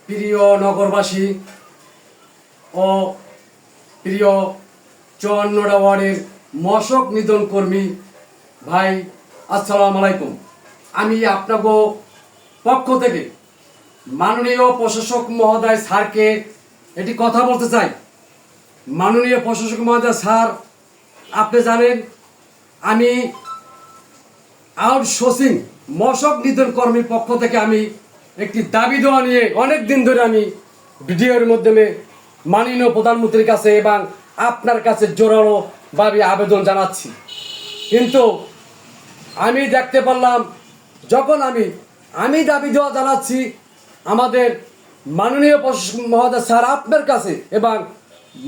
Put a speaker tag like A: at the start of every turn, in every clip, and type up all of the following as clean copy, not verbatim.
A: প্রিয় নগরবাসী ও প্রিয় 54 ওয়ার্ডের মশক নিধন কর্মী ভাই, আসসালামু আলাইকুম। আমি আপনাকে পক্ষ থেকে মাননীয় প্রশাসক মহোদয় স্যারকে এটি কথা বলতে চাই। মাননীয় প্রশাসক মহোদয় স্যার, আপনি জানেন আমি আউটসোর্সিং মশক নিধন কর্মীর পক্ষ থেকে আমি একটি দাবি দেওয়া নিয়ে অনেক দিন ধরে আমি ভিডিওর মাধ্যমে মাননীয় প্রধানমন্ত্রীর কাছে এবং আপনার কাছে জোরালোভাবে আবেদন জানাচ্ছি। কিন্তু আমি দেখতে পারলাম যখন আমি দাবি দেওয়া জানাচ্ছি আমাদের মাননীয় প্রশাসক মহোদয় স্যার আপনার কাছে এবং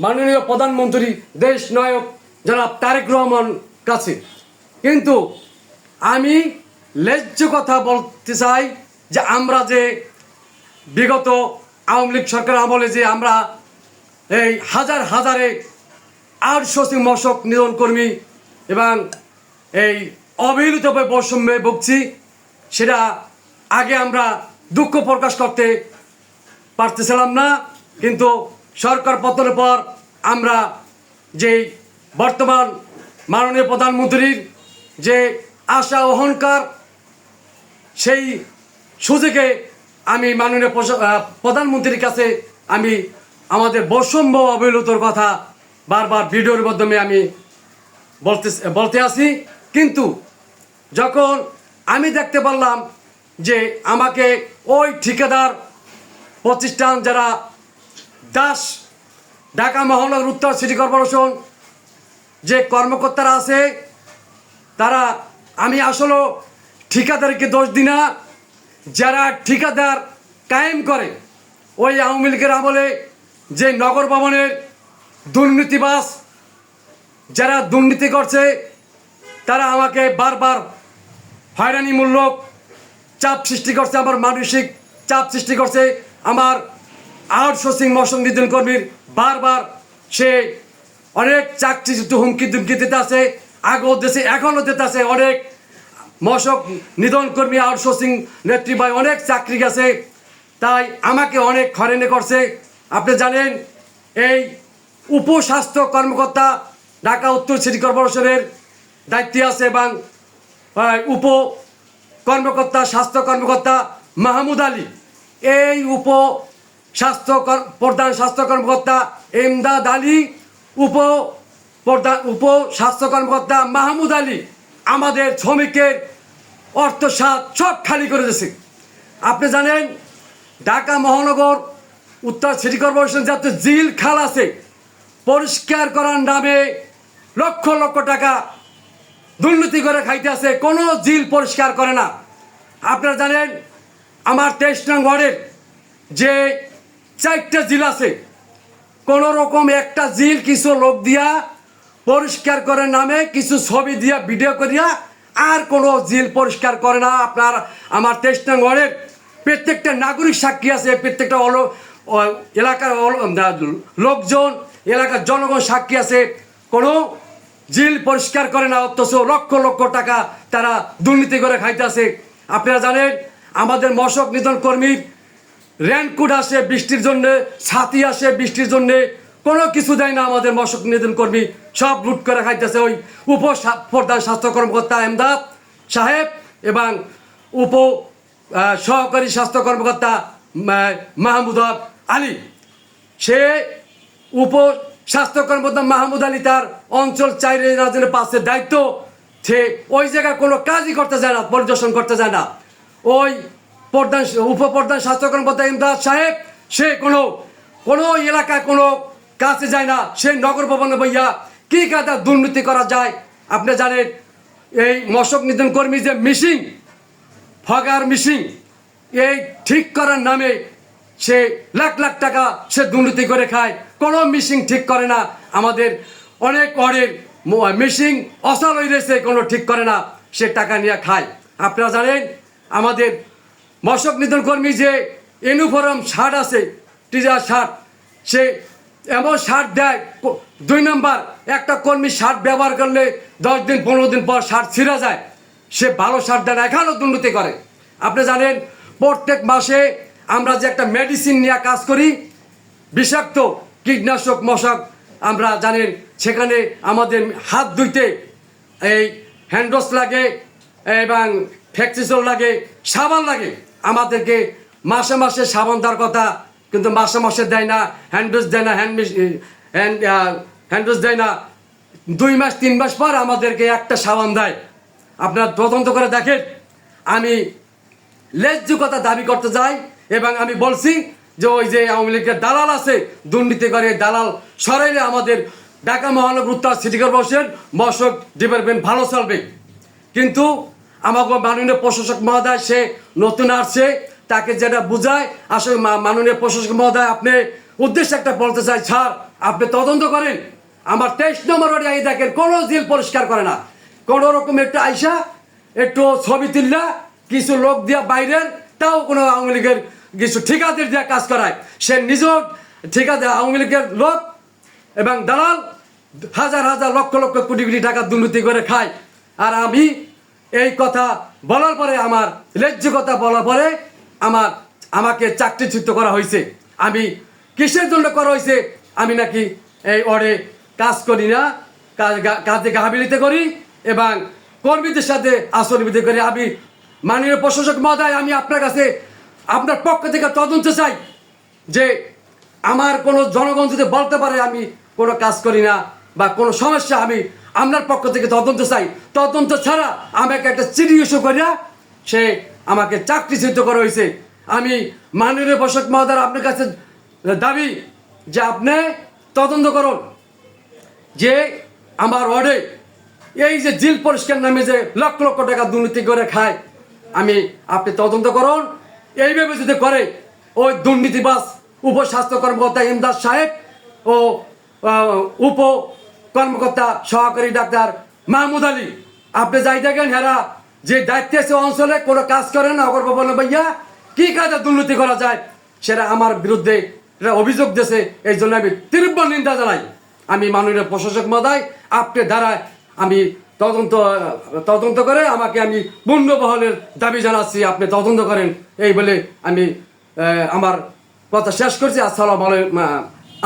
A: মাননীয় প্রধানমন্ত্রী দেশ নায়ক জনাব তারেক রহমান কাছে, কিন্তু আমি ন্যায্য কথা বলতে চাই যে আমরা যে বিগত আওয়ামী লীগ সরকার আমলে যে আমরা এই হাজারে আউটসোর্সিং মশক নিধন কর্মী এবং এই অবহেলিতভাবে বৈষম্যে ভুগছি, সেটা আগে আমরা দুঃখ প্রকাশ করতে পারতেছিলাম না। কিন্তু সরকার পতনের পর আমরা যে বর্তমান মাননীয় প্রধানমন্ত্রীর যে আশা অহংকার, সেই সুযোগে আমি মাননীয় প্রধানমন্ত্রীর কাছে আমি আমাদের বৈষম্য অবহেলিতর কথা বারবার ভিডিওর মাধ্যমে আমি বলতে আসি। কিন্তু যখন আমি দেখতে পারলাম যে আমাকে ওই ঠিকাদার প্রতিষ্ঠান যারা ঢাকা মহানগর উত্তর সিটি কর্পোরেশন যে কর্মকর্তারা আছে, তারা, আমি আসলে ঠিকাদারকে দোষ দিই না, যারা ঠিকাদার কায়েম করে ওই আওয়ামী লীগের আমলে যে নগর ভবনের দুর্নীতিবাজ যারা দুর্নীতি করছে, তারা আমাকে বারবার হয়রানিমূলক চাপ সৃষ্টি করছে, আমার মানসিক চাপ সৃষ্টি করছে। আমার আউটসোর্সিং মশক নিধন কর্মীর বারবার সে অনেক চাকরিচ্যুত হুমকি দুমকি দিতে আছে, আগেও দেশে এখনও দিতে আছে। অনেক মশক নিধন কর্মী আউটসোর্সিং নেত্রী ভাই অনেক চাকরি গেছে, তাই আমাকে অনেক হয়রানি করছে। আপনি জানেন এই উপস্বাস্থ্য কর্মকর্তা ঢাকা উত্তর সিটি কর্পোরেশনের দায়িত্বে আছে এবং উপ কর্মকর্তা স্বাস্থ্য কর্মকর্তা মাহমুদ আলী, এই প্রধান স্বাস্থ্য কর্মকর্তা এমদাদ আলী, উপ স্বাস্থ্য কর্মকর্তা মাহমুদ আলী আমাদের শ্রমিকের অর্থ সব খালি করে দিয়েছে। আপনি জানেন ঢাকা মহানগর উত্তর সিটি কর্পোরেশন যাতে জিল খাল আছে, পরিষ্কার করার নামে লক্ষ লক্ষ টাকা দুর্নীতি করে খাইতে আছে, কোনো জিল পরিষ্কার করে না। আপনারা জানেন আমার 23 নং ওয়ার্ডের যে 4টা জিল আছে, কোনো রকম একটা জিল কিছু লোক দিয়া পরিষ্কার করার নামে কিছু ছবি দিয়া ভিডিও করিয়া আর কোনো জিল পরিষ্কার করে না। আপনার আমার 23 নং ওয়ার্ডের প্রত্যেকটা নাগরিক সাক্ষী আছে, প্রত্যেকটা এলাকার লোকজন, এলাকার জনগণ সাক্ষী আছে, কোনো জিল পরিষ্কার করে না, অথচ লক্ষ লক্ষ টাকা তারা দুর্নীতি করে খাইতে আছে। আপনারা জানেন আমাদের মশক নিধন কর্মীর রেনকোট আসে বৃষ্টির জন্যে, ছাতি আসে বৃষ্টির জন্যে, কোনো কিছু দেয় না। আমাদের মশক নিধন কর্মী সব লুট করে খাইতেছে ওই প্রধান স্বাস্থ্য কর্মকর্তা এমদাদ সাহেব এবং সহকারী স্বাস্থ্য কর্মকর্তা মাহমুদ আলী। সে স্বাস্থ্য কর্মকর্তা মাহমুদ আলী তার অঞ্চল 4-5 দায়িত্ব, সে ওই জায়গায় কোনো কাজই করতে যায় না, পরিদর্শন করতে যায় না। ওই উপপ্রধান স্বাস্থ্য কর্মকর্তা ইমদাদ সাহেব সে কোনো এলাকায় কোনো কাজে যায় না, সে নগর ভবনে বইয়া কী কাজে দুর্নীতি করা যায়। আপনি জানেন এই মশক নিধন কর্মী যে মিশিং ফগার মিশিং, এই ঠিক করার নামে সে লাখ লাখ টাকা সে দুর্নীতি করে খায়, কোনো মিশিং ঠিক করে না। আমাদের অনেক ওয়ার্ডের মিশিং অচল হয়ে রয়েছে, কোনো ঠিক করে না, সে টাকা নিয়ে খায়। আপনারা জানেন আমাদের মশক নিধন কর্মী যে ইউনিফর্ম শার্ট আছে, টিজার শার্ট, সে এমন শার্ট দেয় 2 নম্বর, একটা কর্মী শার্ট ব্যবহার করলে 10 দিন 15 দিন পর শার্ট ছিঁড়া যায়, সে ভালো শার্ট দেয় না, এখানেও দুর্নীতি করে। আপনি জানেন প্রত্যেক মাসে আমরা যে একটা মেডিসিন নিয়ে কাজ করি, বিষাক্ত কীটনাশক মশক, আমরা জানেন সেখানে আমাদের হাত ধুইতে এই হ্যান্ডওয়াশ লাগে এবং ফ্যাক্সিসল লাগে, সাবান লাগে। আমাদেরকে মাসে মাসে সাবান দেওয়ার কথা, কিন্তু মাসে মাসে দেয় না, হ্যান্ডওয়াশ দেয় না, হ্যান্ডওয়াশ দেয় না। 2 মাস 3 মাস পর আমাদেরকে একটা সাবান দেয়। আপনারা তদন্ত করে দেখেন। আমি ন্যায্যতা দাবি করতে যাই এবং আমি বলছি যে ওই যে আওয়ামী লীগের দালাল আছে, দুর্নীতি করে দালাল সরাইলে আমাদের ঢাকা মহানগর উত্তর সিটি কর্পোরেশন মশক ডিপার্টমেন্ট ভালো চলবে। কিন্তু আমাকে মাননীয় প্রশাসক মহোদয়, সে নতুন আসছে, তাকে যেটা বুঝায়, আসলে মাননীয় প্রশাসক মহোদয় আপনি উদ্দেশ্যে একটা বলতে চাই, স্যার আপনি তদন্ত করেন। আমার 23 নম্বর ওয়ার্ডে এই দেখেন কোনো জিল পরিষ্কার করে না, কোনো রকম একটু আইসা একটু ছবি তুললা কিছু লোক দিয়া বাইরের, তাও কোনো আওয়ামী লীগের কিছু ঠিকাদের দিয়ে কাজ করায়। সে নিজেও ঠিকাদার আওয়ামী লীগের লোক এবং দালাল, হাজার হাজার লক্ষ লক্ষ কোটি কোটি টাকা দুর্নীতি করে খায়। আর আমি এই কথা বলার পরে, আমার ন্যায্য কথা বলার পরে আমাকে চাকরিচ্যুত করা হয়েছে। আমি কিসের জন্য করা হয়েছে? আমি নাকি এই ওয়ার্ডে কাজ করি না, কাজে গাফিলতি করি এবং কর্মীদের সাথে আচরণবিধি করি। আমি মাননীয় প্রশাসক মহোদয়, আমি আপনার কাছে আপনার পক্ষ থেকে তদন্ত চাই যে আমার কোনো জনগণ যদি বলতে পারে আমি কোনো কাজ করি না বা কোনো সমস্যা, আমি আপনার পক্ষ থেকে তদন্ত চাই। তদন্ত ছাড়া আমাকে একটা চিঠি ইস্যু করিয়া সে আমাকে চাকরিচ্যুত করা হয়েছে। আমি মাননীয় প্রশাসক মহোদয় আপনার কাছে দাবি যে আপনি তদন্ত করুন যে আমার ওয়ার্ডে এই যে জিল পরিষ্কার নামে যে লক্ষ লক্ষ টাকা দুর্নীতি করে খায়, আপনি তদন্ত করুন। এইভাবে যদি করে ওই দুর্নীতিবাজ উপস্বাস্থ্য কর্মকর্তা ইমদাদ সাহেব ও উপ কর্মকর্তা সহকারী ডাক্তার মাহমুদ আলী, আপনি যাই দেখেন হেরা যে দায়িত্বে আছে অঞ্চলে কোনো কাজ করেন না, অগর্ব বলে ভাইয়া কি কাজে দুর্নীতি করা যায়, সেটা আমার বিরুদ্ধে অভিযোগ দিয়েছে। এই জন্য আমি তীব্র নিন্দা জানাই। আমি মাননীয় প্রশাসক মহোদয়, আপনার দ্বারা আমি তদন্ত করে আমাকে আমি পুনর্বহালের দাবি জানাচ্ছি, আপনি তদন্ত করেন। এই বলে আমি আমার কথা শেষ করছি। আসসালামু আলাইকুম।